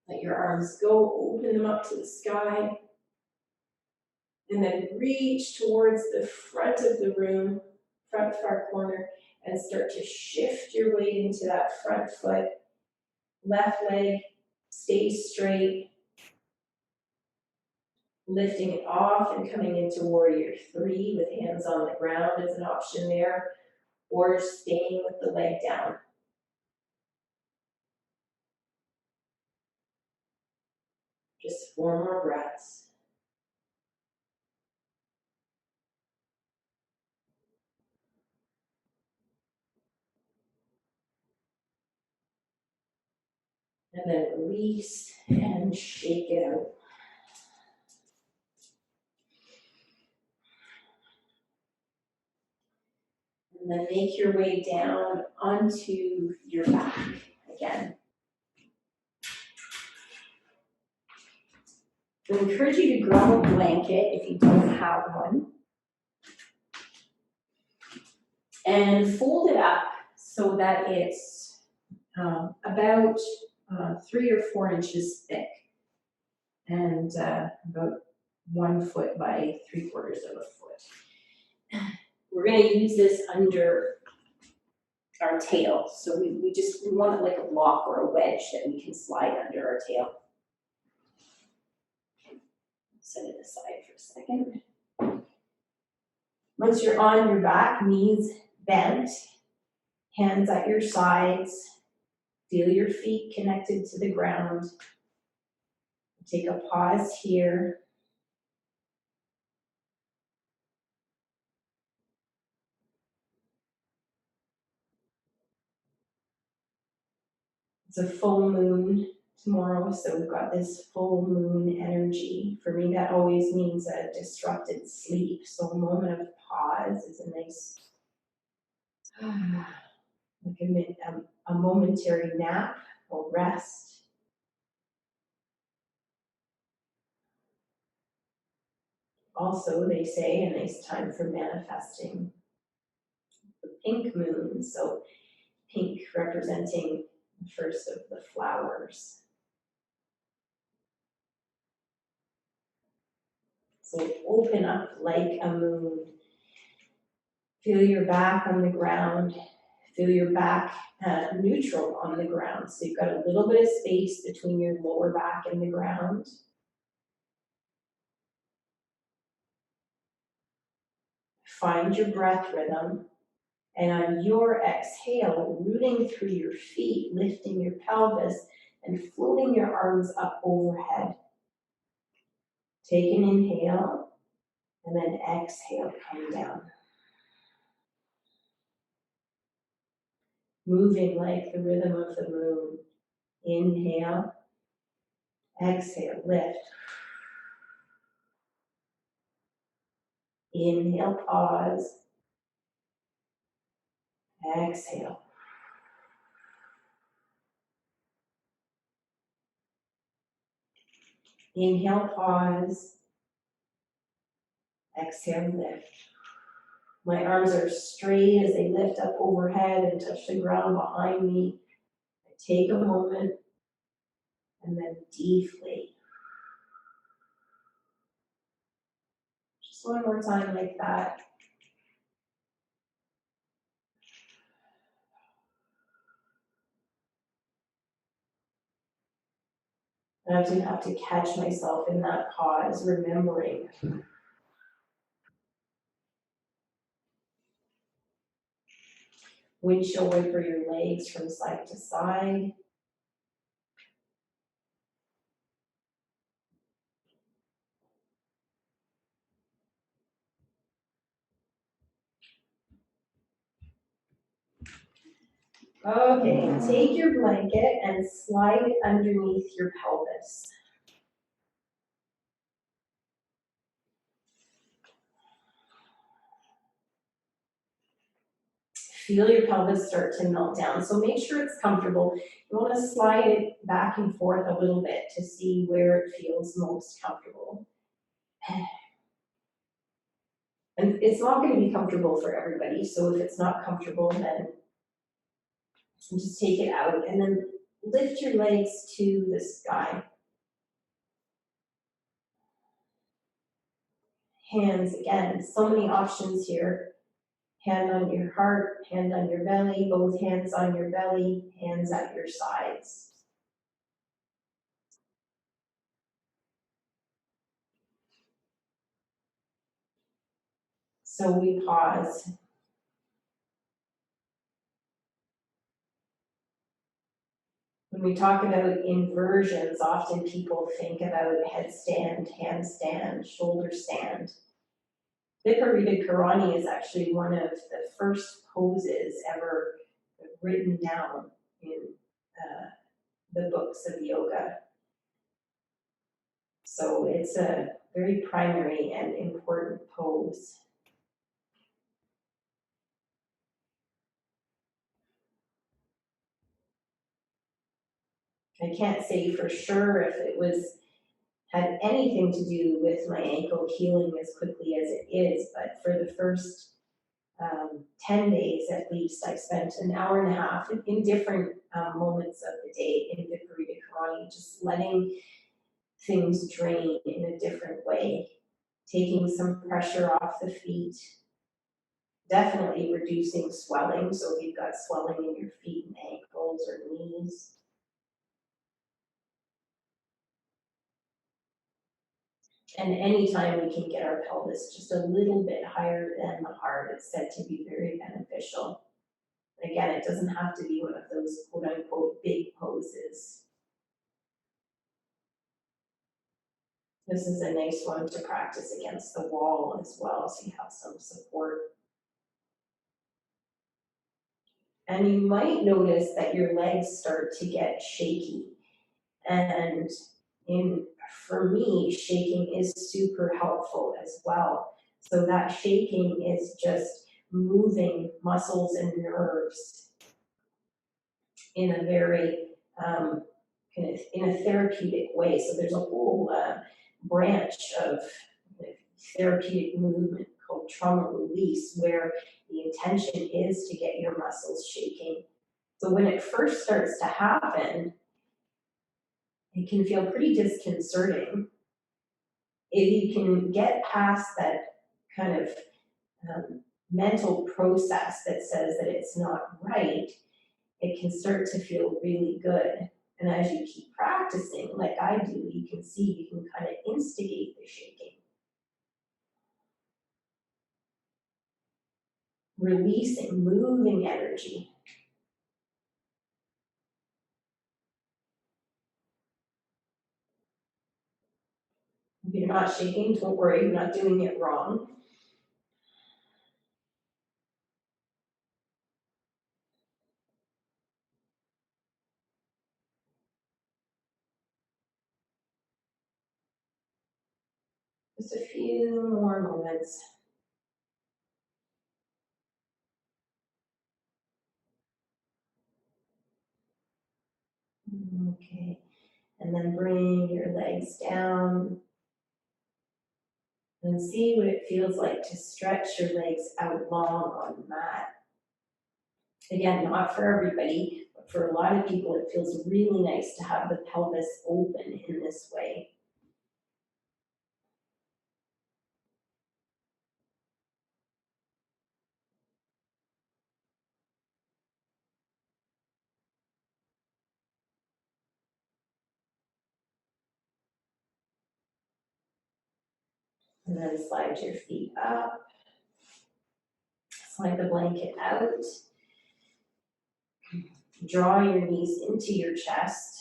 Let your arms go, open them up to the sky. And then reach towards the front of the room, front far corner, and start to shift your weight into that front foot. Left leg stays straight. Lifting it off and coming into Warrior 3 with hands on the ground is an option there, or staying with the leg down. Just 4 more breaths. And then release and shake it out. And then make your way down onto your back again. I encourage you to grab a blanket if you don't have one. And fold it up so that it's about 3 or 4 inches thick. And about 1 foot by 3/4 of a foot. We're gonna use this under our tail. So we want it like a block or a wedge that we can slide under our tail. Set it aside for a second. Once you're on your back, knees bent, hands at your sides, feel your feet connected to the ground. Take a pause here. It's a full moon tomorrow, so we've got this full moon energy. For me, that always means a disrupted sleep. So a moment of pause is a nice, like a momentary nap or rest. Also, they say a nice time for manifesting the pink moon. So pink representing the first of the flowers. So open up like a moon. Feel your back on the ground. Feel your back neutral on the ground. So you've got a little bit of space between your lower back and the ground. Find your breath rhythm. And on your exhale, rooting through your feet, lifting your pelvis and floating your arms up overhead. Take an inhale and then exhale, come down. Moving like the rhythm of the moon. Inhale, exhale, lift. Inhale, pause. Exhale. Inhale, pause. Exhale, lift. My arms are straight as they lift up overhead and touch the ground behind me. I take a moment and then deflate. Just one more time like that. I often have to catch myself in that pause, remembering. Windshield wiper your legs from side to side. Okay, take your blanket and slide it underneath your pelvis. Feel your pelvis start to melt down. So make sure it's comfortable. You want to slide it back and forth a little bit to see where it feels most comfortable. And it's not going to be comfortable for everybody. So if it's not comfortable, then just take it out and then lift your legs to the sky. Hands, again, so many options here. Hand on your heart, hand on your belly, both hands on your belly, hands at your sides. So we pause. When we talk about inversions, often people think about headstand, handstand, shoulder stand. Viparita Karani is actually one of the first poses ever written down in the books of yoga. So it's a very primary and important pose. I can't say for sure if it had anything to do with my ankle healing as quickly as it is, but for the first 10 days at least, I spent an hour and a half in different moments of the day in Viparita Karani, just letting things drain in a different way. taking some pressure off the feet, definitely reducing swelling. So if you've got swelling in your feet and ankles or knees, and anytime we can get our pelvis just a little bit higher than the heart, it's said to be very beneficial. Again, it doesn't have to be one of those quote unquote big poses. This is a nice one to practice against the wall as well, so you have some support. And you might notice that your legs start to get shaky. And in for me, shaking is super helpful as well. So that shaking is just moving muscles and nerves in a very kind of in a therapeutic way. So there's a whole branch of therapeutic movement called trauma release, where the intention is to get your muscles shaking. So when it first starts to happen, it can feel pretty disconcerting. If you can get past that kind of mental process that says that it's not right, it can start to feel really good. And as you keep practicing, like I do, you can see you can kind of instigate the shaking, releasing, moving energy. If you're not shaking, don't worry, you're not doing it wrong. Just a few more moments. Okay, and then bring your legs down and see what it feels like to stretch your legs out long on the mat. Again, not for everybody, but for a lot of people, it feels really nice to have the pelvis open in this way. And then slide your feet up, slide the blanket out, draw your knees into your chest,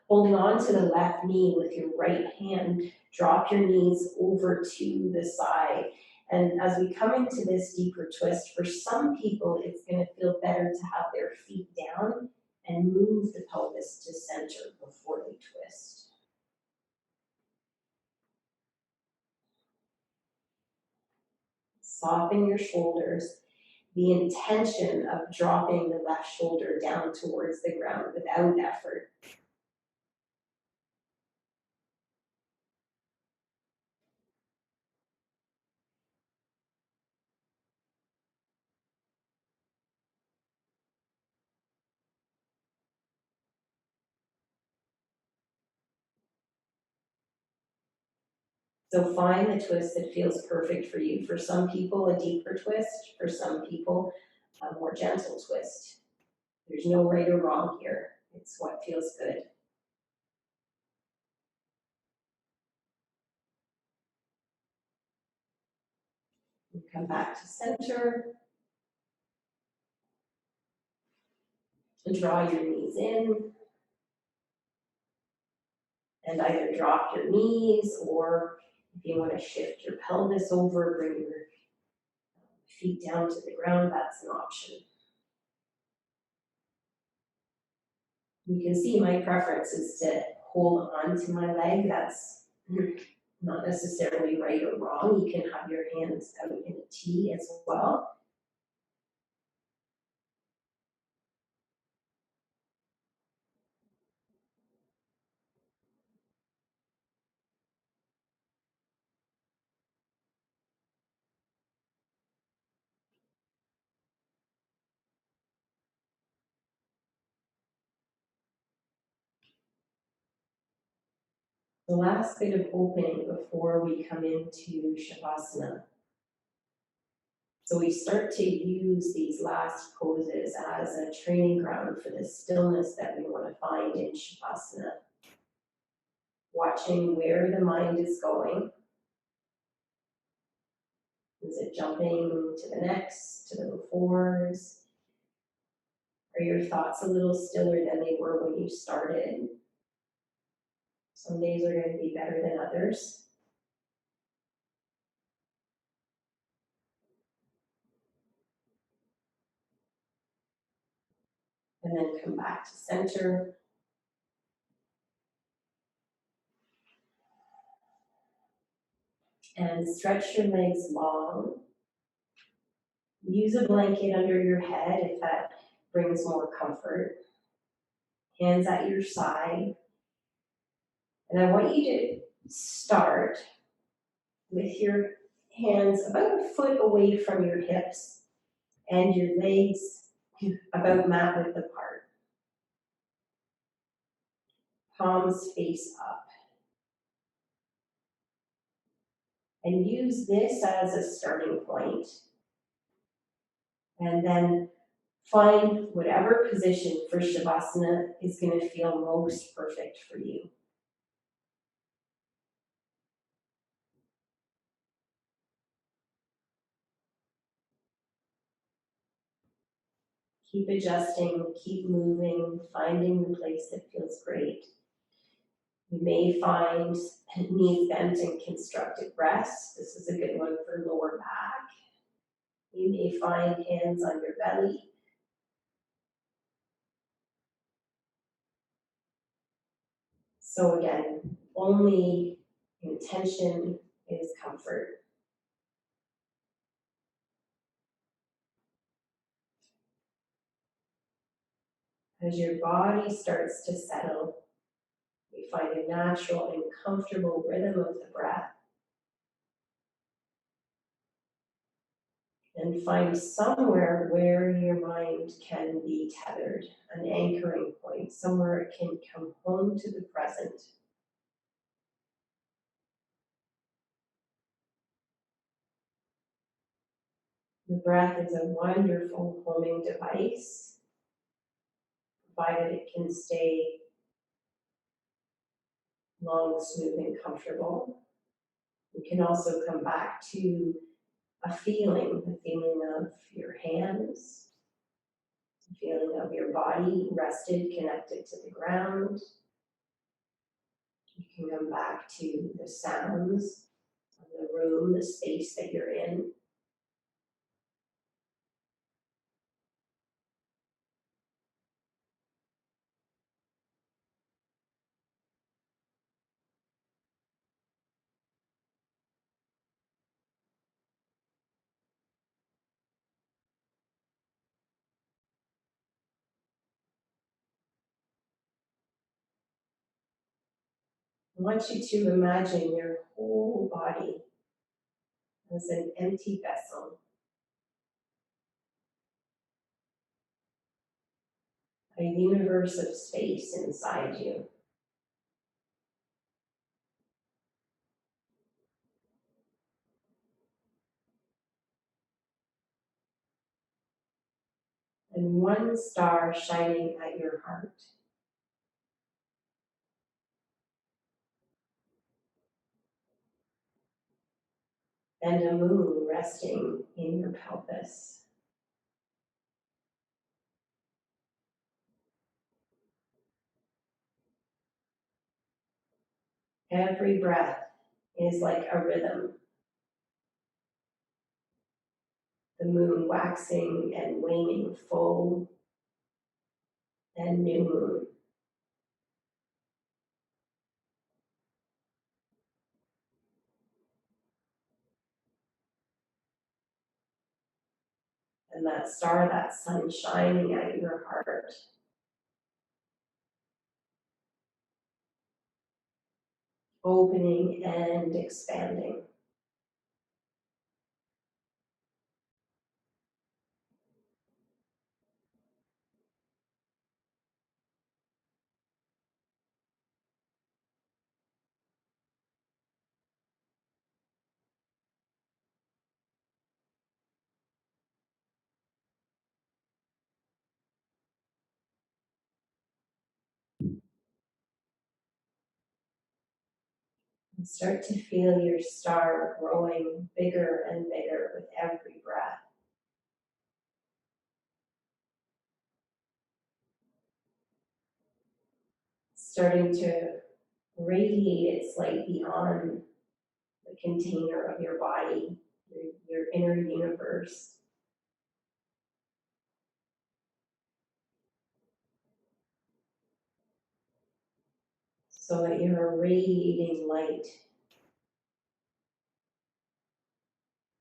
holding on to the left knee with your right hand, drop your knees over to the side. And as we come into this deeper twist, for some people, it's going to feel better to have their feet down and move the pelvis to center before they twist. Soften your shoulders. The intention of dropping the left shoulder down towards the ground without effort. So find the twist that feels perfect for you. For some people, a deeper twist. For some people, a more gentle twist. There's no right or wrong here. It's what feels good. And come back to center. And draw your knees in. And either drop your knees, or if you want to shift your pelvis over, bring your feet down to the ground, that's an option. You can see my preference is to hold on to my leg. That's not necessarily right or wrong. You can have your hands out in a T as well. The last bit of opening before we come into Shavasana. So we start to use these last poses as a training ground for the stillness that we want to find in Shavasana. Watching where the mind is going. Is it jumping to the next, to the befores? Are your thoughts a little stiller than they were when you started? Some days are going to be better than others. And then come back to center. And stretch your legs long. Use a blanket under your head if that brings more comfort. Hands at your side. And I want you to start with your hands about a foot away from your hips and your legs about mat width apart. Palms face up. And use this as a starting point. And then find whatever position for Shavasana is going to feel most perfect for you. Keep adjusting, keep moving, finding the place that feels great. You may find knees bent and constructed rest. This is a good one for lower back. You may find hands on your belly. So again, only intention is comfort. As your body starts to settle, you find a natural and comfortable rhythm of the breath. And find somewhere where your mind can be tethered, an anchoring point, somewhere it can come home to the present. The breath is a wonderful homing device, provided it can stay long, smooth, and comfortable. You can also come back to a feeling, the feeling of your hands, the feeling of your body rested, connected to the ground. You can come back to the sounds of the room, the space that you're in. I want you to imagine your whole body as an empty vessel, a universe of space inside you. And one star shining at your heart. And a moon resting in your pelvis. Every breath is like a rhythm. The moon waxing and waning, full and new moon. And that star, that sun shining at your heart. Opening and expanding. And start to feel your star growing bigger and bigger with every breath. Starting to radiate its light beyond the container of your body, your inner universe. So that you're radiating light,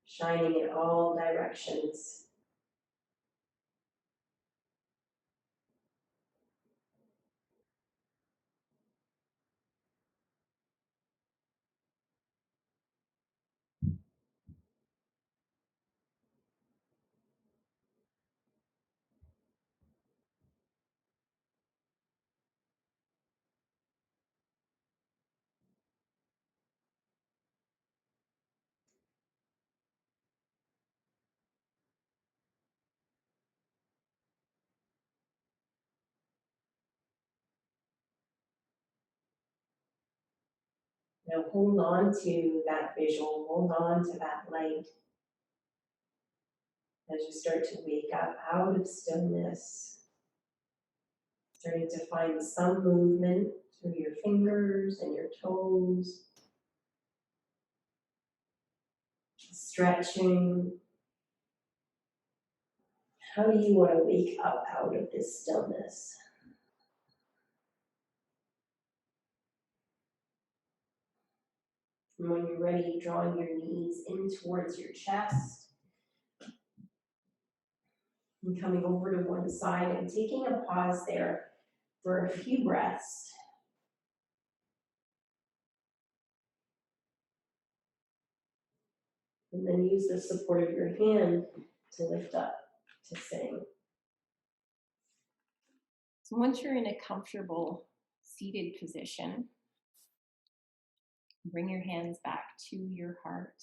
shining in all directions. Now hold on to that visual, hold on to that light as you start to wake up out of stillness, starting to find some movement through your fingers and your toes, stretching. How do you want to wake up out of this stillness? And when you're ready, drawing your knees in towards your chest and coming over to one side and taking a pause there for a few breaths. And then use the support of your hand to lift up to sing. So once you're in a comfortable seated position, bring your hands back to your heart.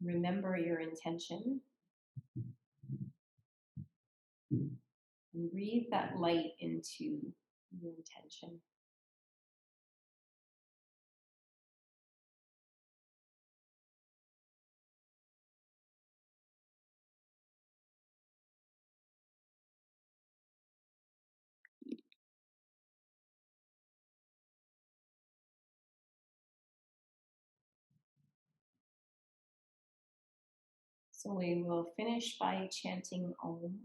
Remember your intention and breathe that light into your intention. So we will finish by chanting Om.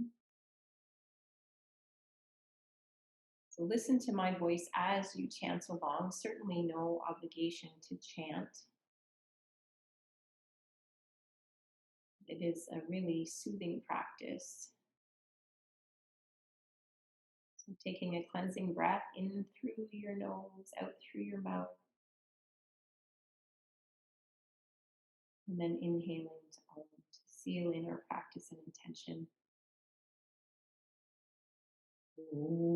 So listen to my voice as you chant along. Certainly no obligation to chant. It is a really soothing practice. So taking a cleansing breath in through your nose, out through your mouth. And then inhaling to Om to seal in our practice and intention. Om.